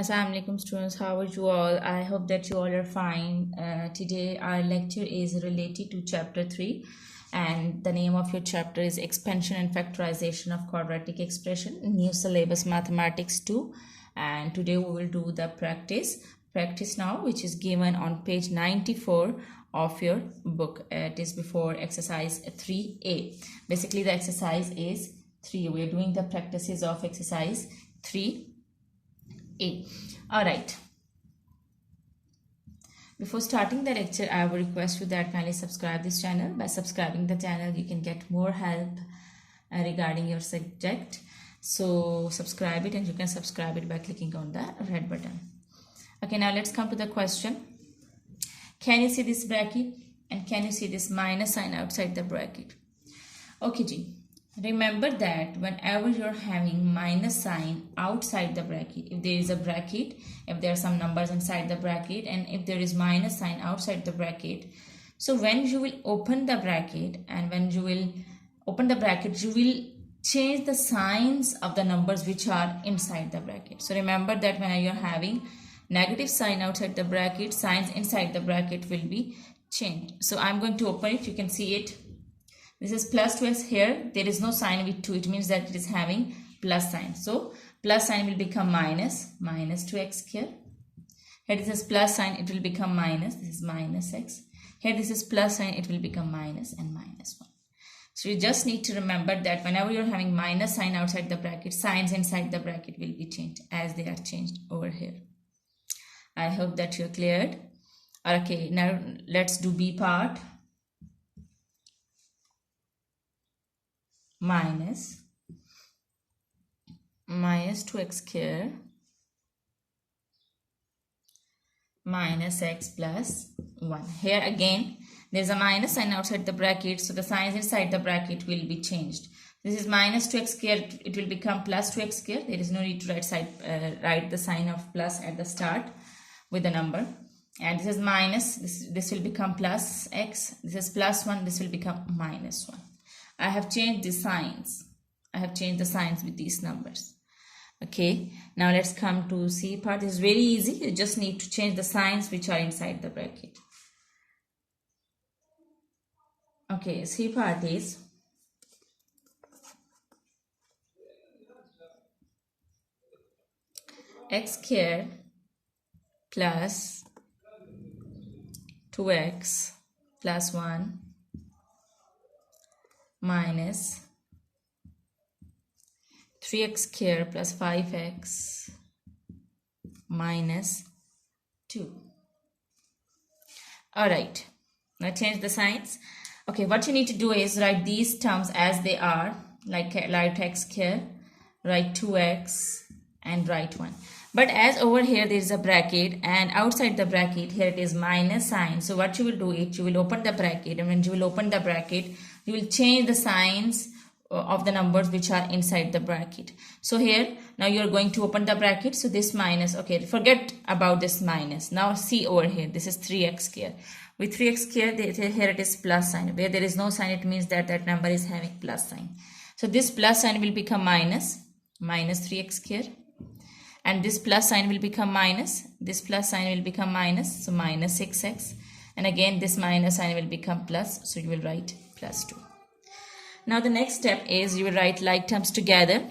Assalamu alaikum students, how are you all? I hope that you all are fine. Today our lecture is related to chapter 3 and the name of your chapter is Expansion and Factorization of Quadratic Expression, New Syllabus Mathematics 2, and today we will do the practice now, which is given on page 94 of your book. It is before exercise 3a. Basically the exercise is 3. We are doing the practices of exercise 3. All right, before starting the lecture I would request you that kindly subscribe this channel. By subscribing the channel you can get more help regarding your subject, so subscribe it, and you can subscribe it by clicking on the red button. Okay, now let's come to the question. Can you see this bracket and can you see this minus sign outside the bracket? Okay ji, remember that whenever you're having minus sign outside the bracket, if there is a bracket, if there are some numbers inside the bracket, and if there is minus sign outside the bracket, so when you will open the bracket and when you will open the bracket, you will change the signs of the numbers which are inside the bracket. So remember that when you're having negative sign outside the bracket, signs inside the bracket will be changed. So I'm going to open it. You can see it. This is plus 2x. Here there is no sign with 2. It means that it is having plus sign. So plus sign will become minus 2x here. Here this is plus sign, it will become minus. This is minus x. Here this is plus sign, it will become minus and minus 1. So you just need to remember that whenever you're having minus sign outside the bracket, signs inside the bracket will be changed as they are changed over here. I hope that you're cleared. Okay, now let's do B part. Minus 2x square minus x plus 1. Here again there is a minus sign outside the bracket, so the signs inside the bracket will be changed. This is minus 2x square, it will become plus 2x square. There is no need to write the sign of plus at the start with the number. And this is minus, this will become plus x. This is plus 1, this will become minus 1. I have changed the signs. I have changed the signs with these numbers. Okay, now let's come to C part. This is very easy. You just need to change the signs which are inside the bracket. Okay, C part is x squared plus 2x plus 1 minus 3x squared plus 5x minus 2. Alright, now change the signs. Okay, what you need to do is write these terms as they are, like write x squared, write 2x and write 1. But as over here there is a bracket, and outside the bracket here it is minus sign. So what you will do is you will open the bracket, and when you will open the bracket you will change the signs of the numbers which are inside the bracket. So here now you are going to open the bracket. So this minus, okay, forget about this minus. Now see over here, this is 3x squared. With 3x squared here it is plus sign. Where there is no sign, it means that that number is having plus sign. So this plus sign will become minus 3x squared, and this plus sign will become minus, this plus sign will become minus, so minus 6x, and again this minus sign will become plus, so you will write plus 2. Now the next step is you will write like terms together.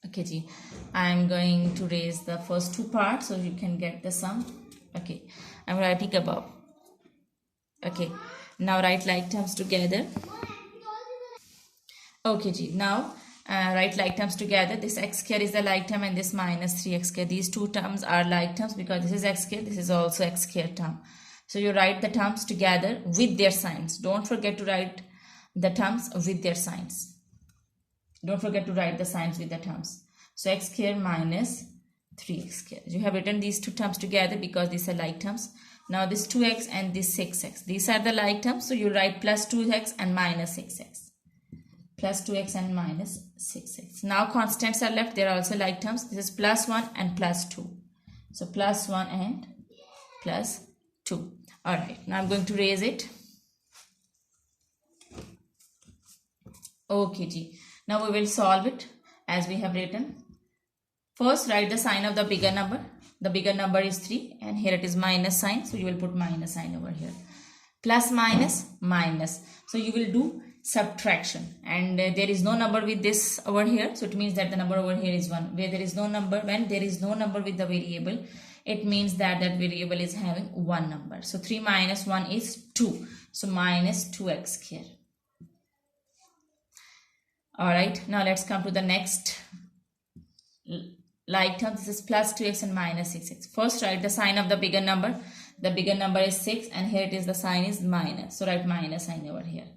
Okay ji, I am going to raise the first two parts so you can get the sum. Okay, I am writing above. Okay, now write like terms together. Okay ji, now write like terms together. This x square is the like term and this minus 3x square. These two terms are like terms because this is x square, this is also x square term. So you write the terms together with their signs. Don't forget to write the terms with their signs. Don't forget to write the signs with the terms. So x square minus 3x square. You have written these two terms together because these are like terms. Now this 2x and this 6x. These are the like terms. So you write plus 2x and minus 6x. Plus 2x and minus 6x. Now constants are left. They are also like terms. This is plus 1 and plus 2. So plus 1 and plus 2. Alright. Now I'm going to raise it. Okay ji. Now we will solve it as we have written. First, write the sign of the bigger number. The bigger number is 3 and here it is minus sign. So you will put minus sign over here. Plus minus minus. So you will do subtraction and there is no number with this over here. So it means that the number over here is 1. Where there is no number, when there is no number with the variable, it means that that variable is having one number. So 3 minus 1 is 2. So minus 2x square. Alright, now let's come to the next like term. This is plus 2x and minus 6x. First write the sign of the bigger number. The bigger number is 6 and here it is the sign is minus. So write minus sign over here.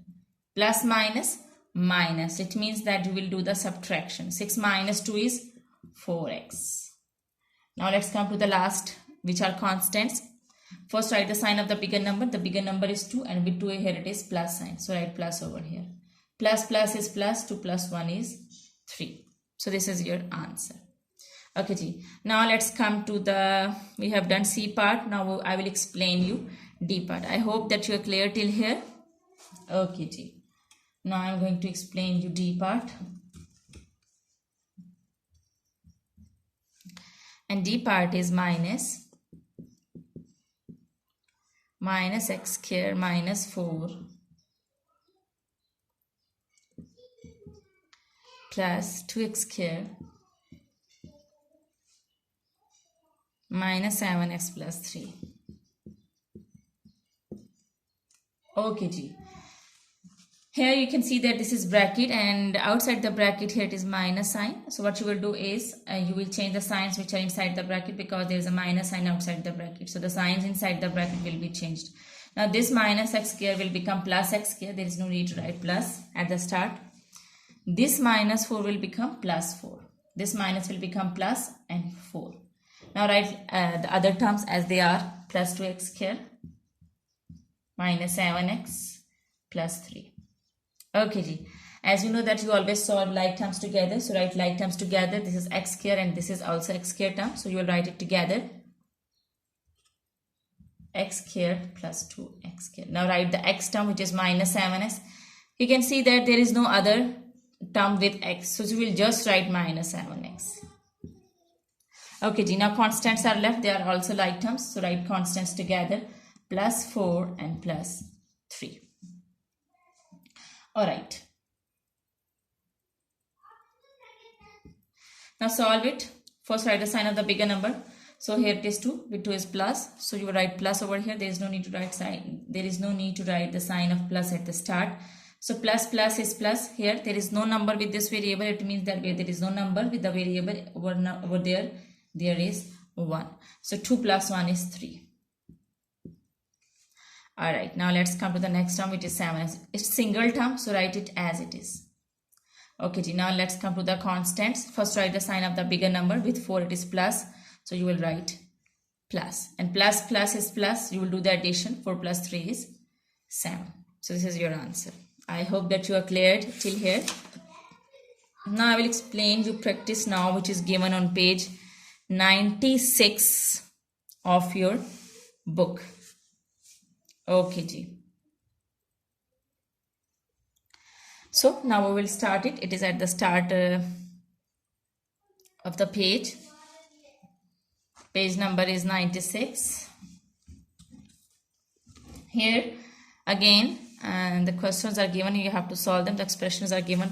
Plus minus minus. It means that you will do the subtraction. 6 minus 2 is 4x. Now let's come to the last, which are constants. First write the sign of the bigger number. The bigger number is 2 and with 2 here it is plus sign. So write plus over here. Plus plus is plus, 2 plus 1 is 3. So this is your answer. Okay ji. Now let's come to the, we have done C part. Now I will explain you D part. I hope that you are clear till here. Okay ji. Now I am going to explain you D part. And D part is minus x square minus 4 plus 2x square minus 7x plus 3. Okay ji. Here you can see that this is bracket and outside the bracket here it is minus sign. So what you will do is you will change the signs which are inside the bracket because there is a minus sign outside the bracket. So the signs inside the bracket will be changed. Now this minus x square will become plus x square. There is no need to write plus at the start. This minus 4 will become plus 4. This minus will become plus and 4. Now write the other terms as they are. Plus 2x square minus 7x plus 3. Okay ji. As you know that you always solve like terms together. So write like terms together. This is x square and this is also x square term. So you will write it together. X square plus 2x square. Now write the x term which is minus 7x. You can see that there is no other term with x. So you will just write minus 7x. Okay ji. Now constants are left. They are also like terms. So write constants together. Plus 4 and plus 3. Alright. Now solve it. First write the sign of the bigger number. So here it is 2. With 2 is plus. So you will write plus over here. There is no need to write sign. There is no need to write the sign of plus at the start. So plus plus is plus. Here there is no number with this variable. It means that where there is no number with the variable over there is 1. So 2 plus 1 is 3. Alright, now let's come to the next term which is 7. It's single term, so write it as it is. Okay, now let's come to the constants. First write the sign of the bigger number. With 4 it is plus, so you will write plus. And plus plus is plus, you will do the addition. 4 plus 3 is 7. So this is your answer. I hope that you are cleared till here. Now I will explain you practice now which is given on page 96 of your book. Okay ji. So now we will start it. It is at the start of the page. Page number is 96. Here again the questions are given. You have to solve them. The expressions are given.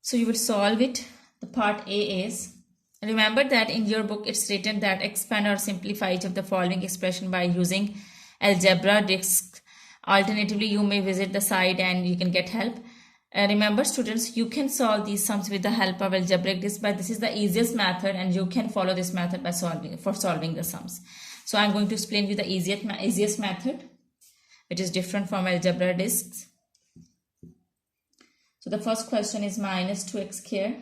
So you will solve it. The part A is, remember that in your book it's written that expand or simplify each of the following expression by using algebra disc. Alternatively, you may visit the site and you can get help. Remember students, you can solve these sums with the help of algebraic disc, but this is the easiest method and you can follow this method by solving the sums. So I'm going to explain you the easiest method, which is different from algebra discs. So the first question is minus 2x square.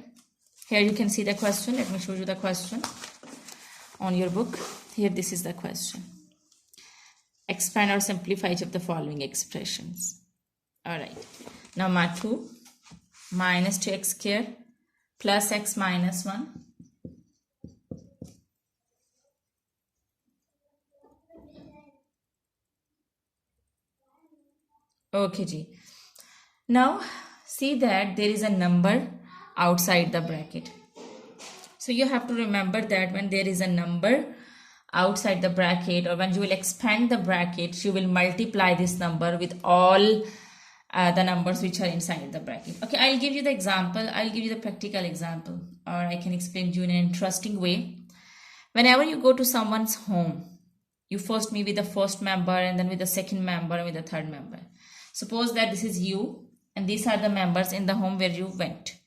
Here you can see the question. Let me show you the question on your book. Here this is the question. Expand or simplify each of the following expressions. Alright. Now my 2 minus 2x square plus x minus 1 okay ji. Now see that there is a number outside the bracket. So you have to remember that when there is a number outside the bracket, or when you will expand the bracket, you will multiply this number with all the numbers which are inside the bracket. Okay, I'll give you the example. I'll give you the practical example, or I can explain to you in an interesting way. Whenever you go to someone's home, you first meet with the first member, and then with the second member, and with the third member. Suppose that this is you, and these are the members in the home where you went.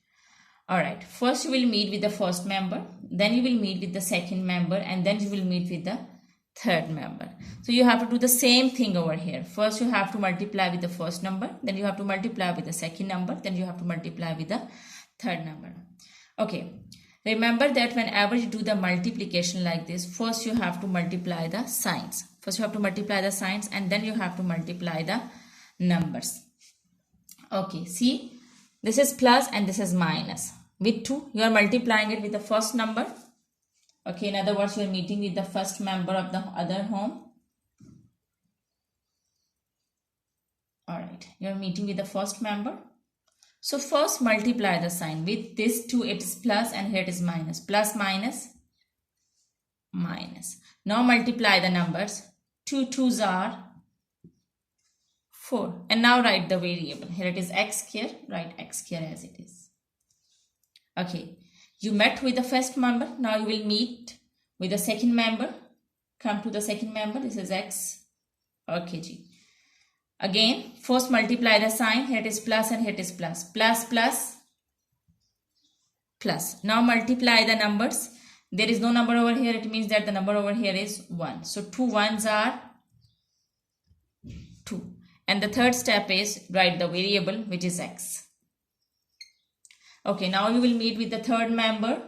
All right, first you will meet with the first member, then you will meet with the second member, and then you will meet with the third member. So you have to do the same thing over here. First you have to multiply with the first number, then you have to multiply with the second number, then you have to multiply with the third number. Okay, remember that whenever you do the multiplication like this, first you have to multiply the signs. First you have to multiply the signs, and then you have to multiply the numbers. Okay, see, this is plus and this is minus. With 2, you are multiplying it with the first number. Okay, in other words, you are meeting with the first member of the other home. Alright, you are meeting with the first member. So first multiply the sign. With this 2, it is plus, and here it is minus. Plus, minus, minus. Now multiply the numbers. 2 2s are 4. And now write the variable. Here it is x here. Write x here as it is. Okay. You met with the first member. Now you will meet with the second member. Come to the second member. This is x. Okay, G. Again, first multiply the sign. Here it is plus and here it is plus. Plus, plus, plus. Now multiply the numbers. There is no number over here. It means that the number over here is 1. So 2 1s are 2. And the third step is write the variable, which is x. Okay, now you will meet with the third member.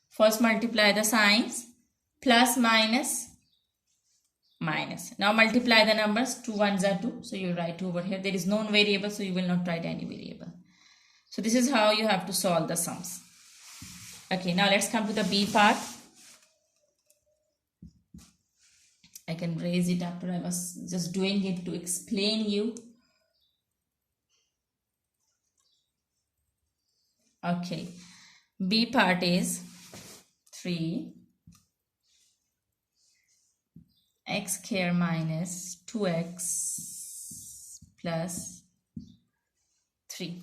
First multiply the signs. Plus, minus, minus. Now multiply the numbers. 2 1s are 2. So you write 2 over here. There is no variable, so you will not write any variable. So this is how you have to solve the sums. Okay, now let's come to the B part. I can raise it after I was just doing it to explain you. Okay, B part is 3 x square minus 2x plus 3.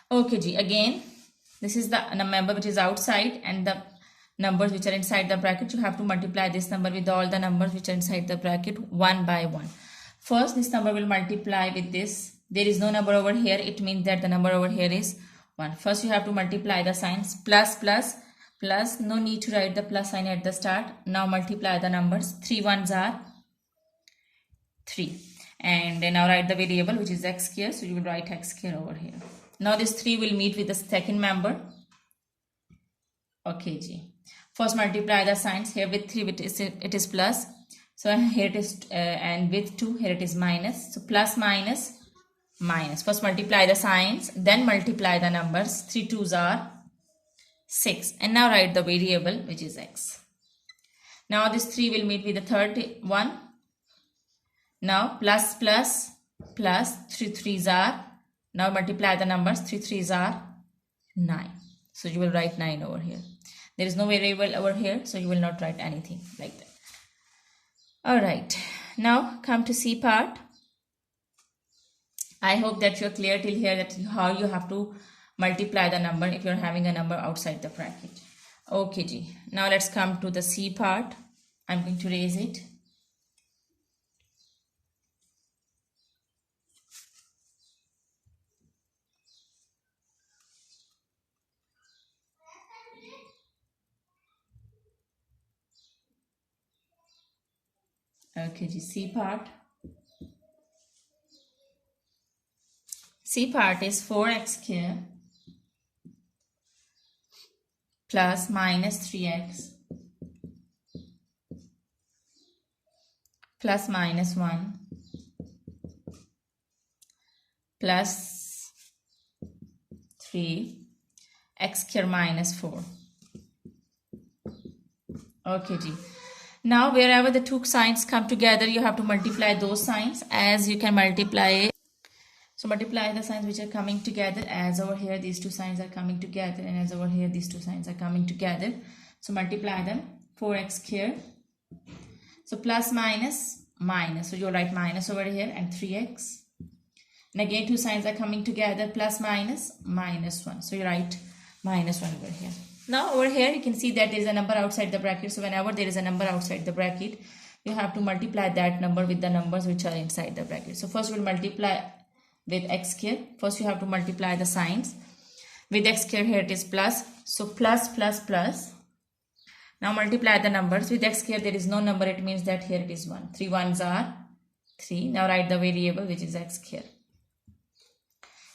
Okay, G. Again, this is the number which is outside, and the numbers which are inside the bracket. You have to multiply this number with all the numbers which are inside the bracket one by one. First, this number will multiply with this. There is no number over here. It means that the number over here is 1. First, you have to multiply the signs. Plus, plus, plus. No need to write the plus sign at the start. Now multiply the numbers. 3 1s are 3. And then now write the variable, which is x square. So you will write x square over here. Now this 3 will meet with the second member. Okay, G. First multiply the signs. Here with 3 it is plus. So here it is, and with 2 here it is minus. So plus, minus, minus. First multiply the signs, then multiply the numbers. 3 2s are 6. And now write the variable, which is x. Now this 3 will meet with the third one. Now plus, plus, plus. 3 3s are. Now multiply the numbers. 3 3s are 9. So you will write 9 over here. There is no variable over here, so you will not write anything like that. Alright, now come to C part. I hope that you are clear till here that how you have to multiply the number if you are having a number outside the bracket. Okay, G. Now let's come to the C part. I'm going to raise it. Okay, G. C part. C part is 4x square plus minus 3x plus minus 1 plus 3 x square minus 4. Okay, G. Now wherever the two signs come together, you have to multiply those signs. As you can multiply So multiply the signs which are coming together. As over here these two signs are coming together, and as over here these two signs are coming together. So multiply them. 4x here. So plus minus minus. So you'll write minus over here and 3x. And again two signs are coming together, plus minus minus 1. So you write minus 1 over here. Now over here you can see that there is a number outside the bracket. So whenever there is a number outside the bracket, you have to multiply that number with the numbers which are inside the bracket. So first we'll multiply with x square. First you have to multiply the signs. With x square here it is plus. So plus plus plus. Now multiply the numbers. With x square there is no number. It means that here it is 1. 3 ones are 3. Now write the variable which is x square.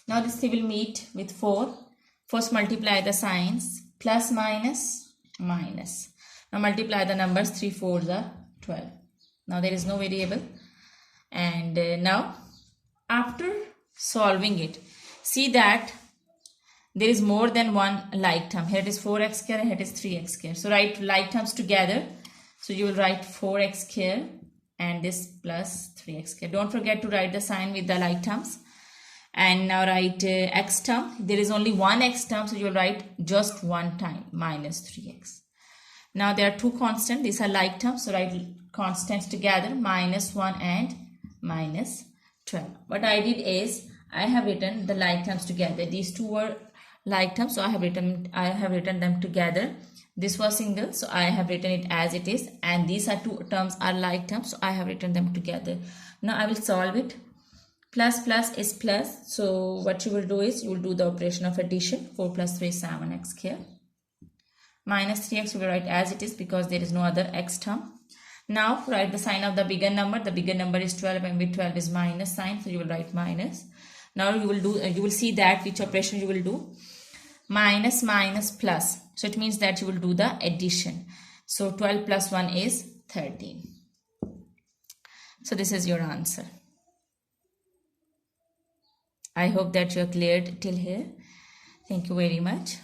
Now this 3 will meet with 4. First multiply the signs. Plus minus minus. Now multiply the numbers. 3 4s are 12. Now there is no variable. And now after solving it, see that there is more than one like term. Here it is 4x square and here it is 3x square. So write like terms together. So you will write 4x square and this plus 3x square. Don't forget to write the sign with the like terms. And now write x term. There is only one x term, so you will write just one time minus 3x. Now there are two constants. These are like terms, so write constants together, minus 1 and minus 12. What I did is I have written the like terms together. These two were like terms, so I have written them together. This was single, so I have written it as it is, and these are two terms are like terms, so I have written them together. Now I will solve it. Plus plus is plus, so what you will do is you will do the operation of addition. 4 plus 3 is 7x here. Minus 3x we will write as it is because there is no other x term. Now write the sign of the bigger number. The bigger number is 12 and with 12 is minus sign, so you will write minus. Now you will see that which operation you will do. Minus minus plus, so it means that you will do the addition. So 12 plus 1 is 13. So this is your answer. I hope that you are cleared till here. Thank you very much.